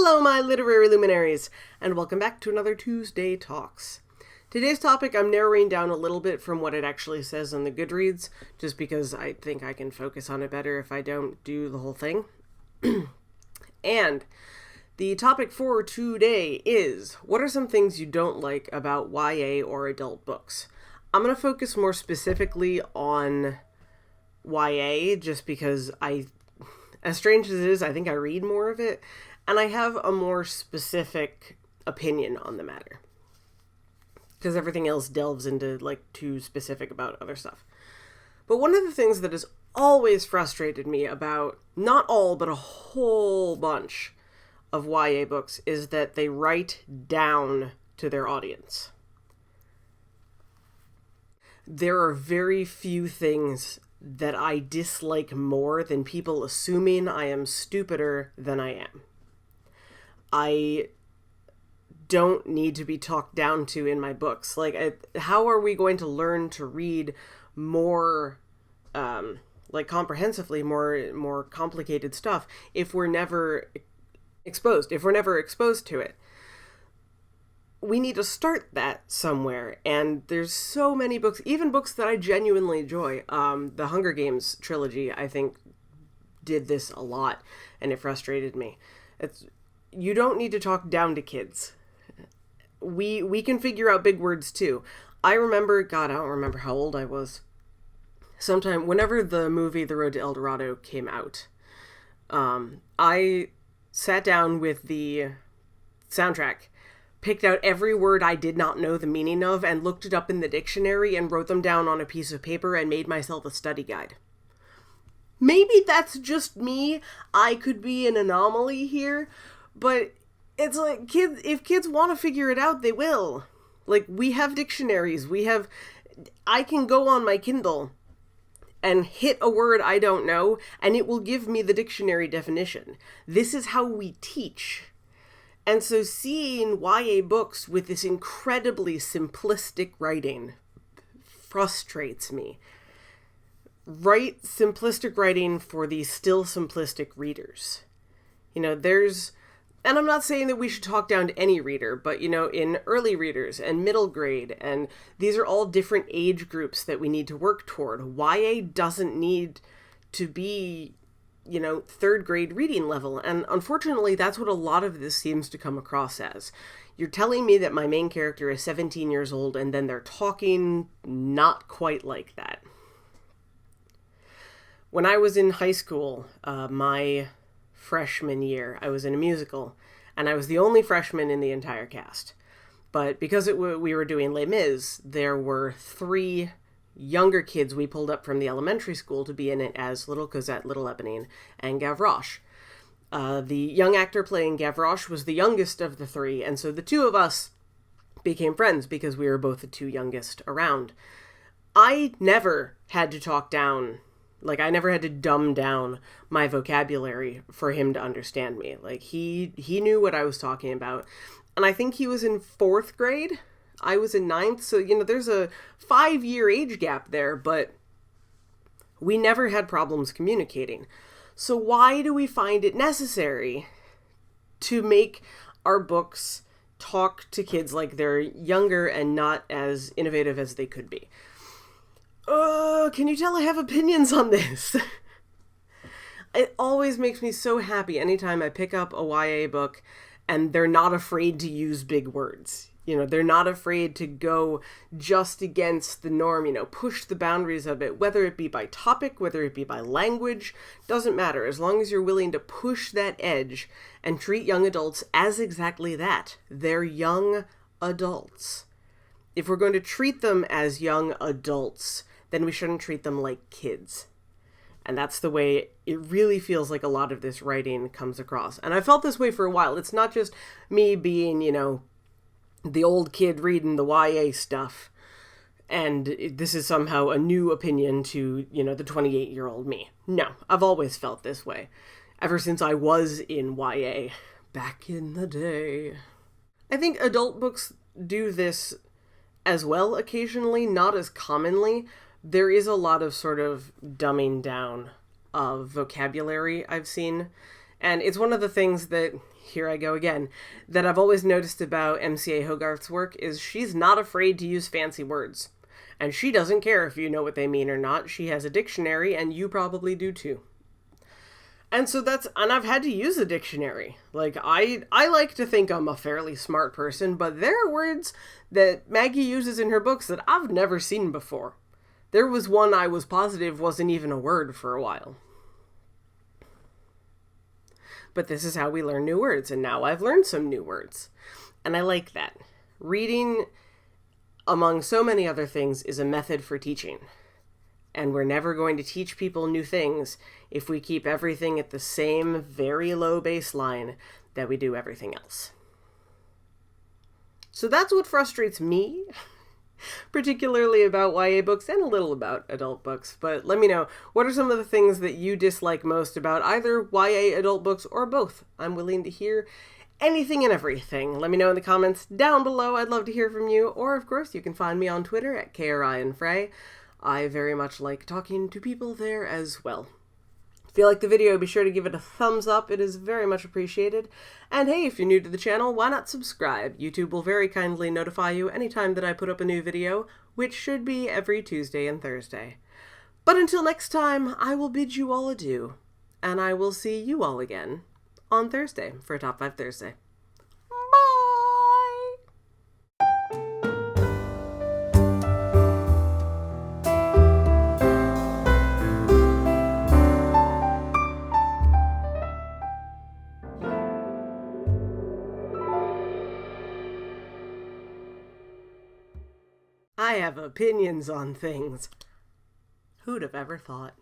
Hello, my literary luminaries, and welcome back to another Tuesday Talks. Today's topic I'm narrowing down a little bit from what it actually says on the Goodreads, just because I think I can focus on it better if I don't do the whole thing. And the topic for today is, what are some things you don't like about YA or adult books? I'm going to focus more specifically on YA, just because as strange as it is, I think I read more of it, and I have a more specific opinion on the matter. Because everything else delves into, too specific about other stuff. But one of the things that has always frustrated me about, not all, but a whole bunch of YA books, is that they write down to their audience. There are very few things that I dislike more than people assuming I am stupider than I am. I don't need to be talked down to in my books. How are we going to learn to read more, comprehensively, more complicated stuff if we're never exposed to it? We need to start that somewhere, and there's so many books, even books that I genuinely enjoy. The Hunger Games trilogy, I think, did this a lot, and it frustrated me. You don't need to talk down to kids. We can figure out big words too. I don't remember how old I was. Sometime, whenever the movie The Road to El Dorado came out, I sat down with the soundtrack, picked out every word I did not know the meaning of, and looked it up in the dictionary and wrote them down on a piece of paper and made myself a study guide. Maybe that's just me. I could be an anomaly here, but it's like, if kids want to figure it out, they will. We have dictionaries. I can go on my Kindle and hit a word I don't know, and it will give me the dictionary definition. This is how we teach. And so seeing YA books with this incredibly simplistic writing frustrates me. Write simplistic writing for these still simplistic readers. And I'm not saying that we should talk down to any reader, but, in early readers and middle grade, and these are all different age groups that we need to work toward. YA doesn't need to be third grade reading level. And unfortunately, that's what a lot of this seems to come across as. You're telling me that my main character is 17 years old, and then they're talking not quite like that. When I was in high school, my freshman year, I was in a musical, and I was the only freshman in the entire cast. But because we were doing Les Mis, there were 3 younger kids we pulled up from the elementary school to be in it as Little Cosette, Little Eponine, and Gavroche. The young actor playing Gavroche was the youngest of the 3, and so the 2 of us became friends because we were both the 2 youngest around. I never had to talk down, I never had to dumb down my vocabulary for him to understand me. He knew what I was talking about, and I think he was in 4th grade. I was in 9th, so, there's a 5-year age gap there, but we never had problems communicating. So why do we find it necessary to make our books talk to kids like they're younger and not as innovative as they could be? Can you tell I have opinions on this? It always makes me so happy anytime I pick up a YA book and they're not afraid to use big words. They're not afraid to go just against the norm, push the boundaries of it, whether it be by topic, whether it be by language, doesn't matter. As long as you're willing to push that edge and treat young adults as exactly that. They're young adults. If we're going to treat them as young adults, then we shouldn't treat them like kids. And that's the way it really feels like a lot of this writing comes across. And I felt this way for a while. It's not just me being, the old kid reading the YA stuff, and this is somehow a new opinion to, the 28-year-old me. No, I've always felt this way, ever since I was in YA, back in the day. I think adult books do this as well occasionally, not as commonly. There is a lot of sort of dumbing down of vocabulary I've seen, and it's one of the things that here I go again, that I've always noticed about MCA Hogarth's work is she's not afraid to use fancy words. And she doesn't care if you know what they mean or not. She has a dictionary, and you probably do too. And so and I've had to use a dictionary. Like, I like to think I'm a fairly smart person, but there are words that Maggie uses in her books that I've never seen before. There was one I was positive wasn't even a word for a while. But this is how we learn new words, and now I've learned some new words. And I like that. Reading, among so many other things, is a method for teaching. And we're never going to teach people new things if we keep everything at the same very low baseline that we do everything else. So that's what frustrates me, particularly about YA books and a little about adult books. But let me know, what are some of the things that you dislike most about either YA adult books or both? I'm willing to hear anything and everything. Let me know in the comments down below. I'd love to hear from you. Or, of course, you can find me on Twitter at KRyanFrey. I very much like talking to people there as well. If you like the video, be sure to give it a thumbs up. It is very much appreciated. And hey, if you're new to the channel, why not subscribe? YouTube will very kindly notify you anytime that I put up a new video, which should be every Tuesday and Thursday. But until next time, I will bid you all adieu, and I will see you all again on Thursday for Top 5 Thursday. I have opinions on things. Who'd have ever thought?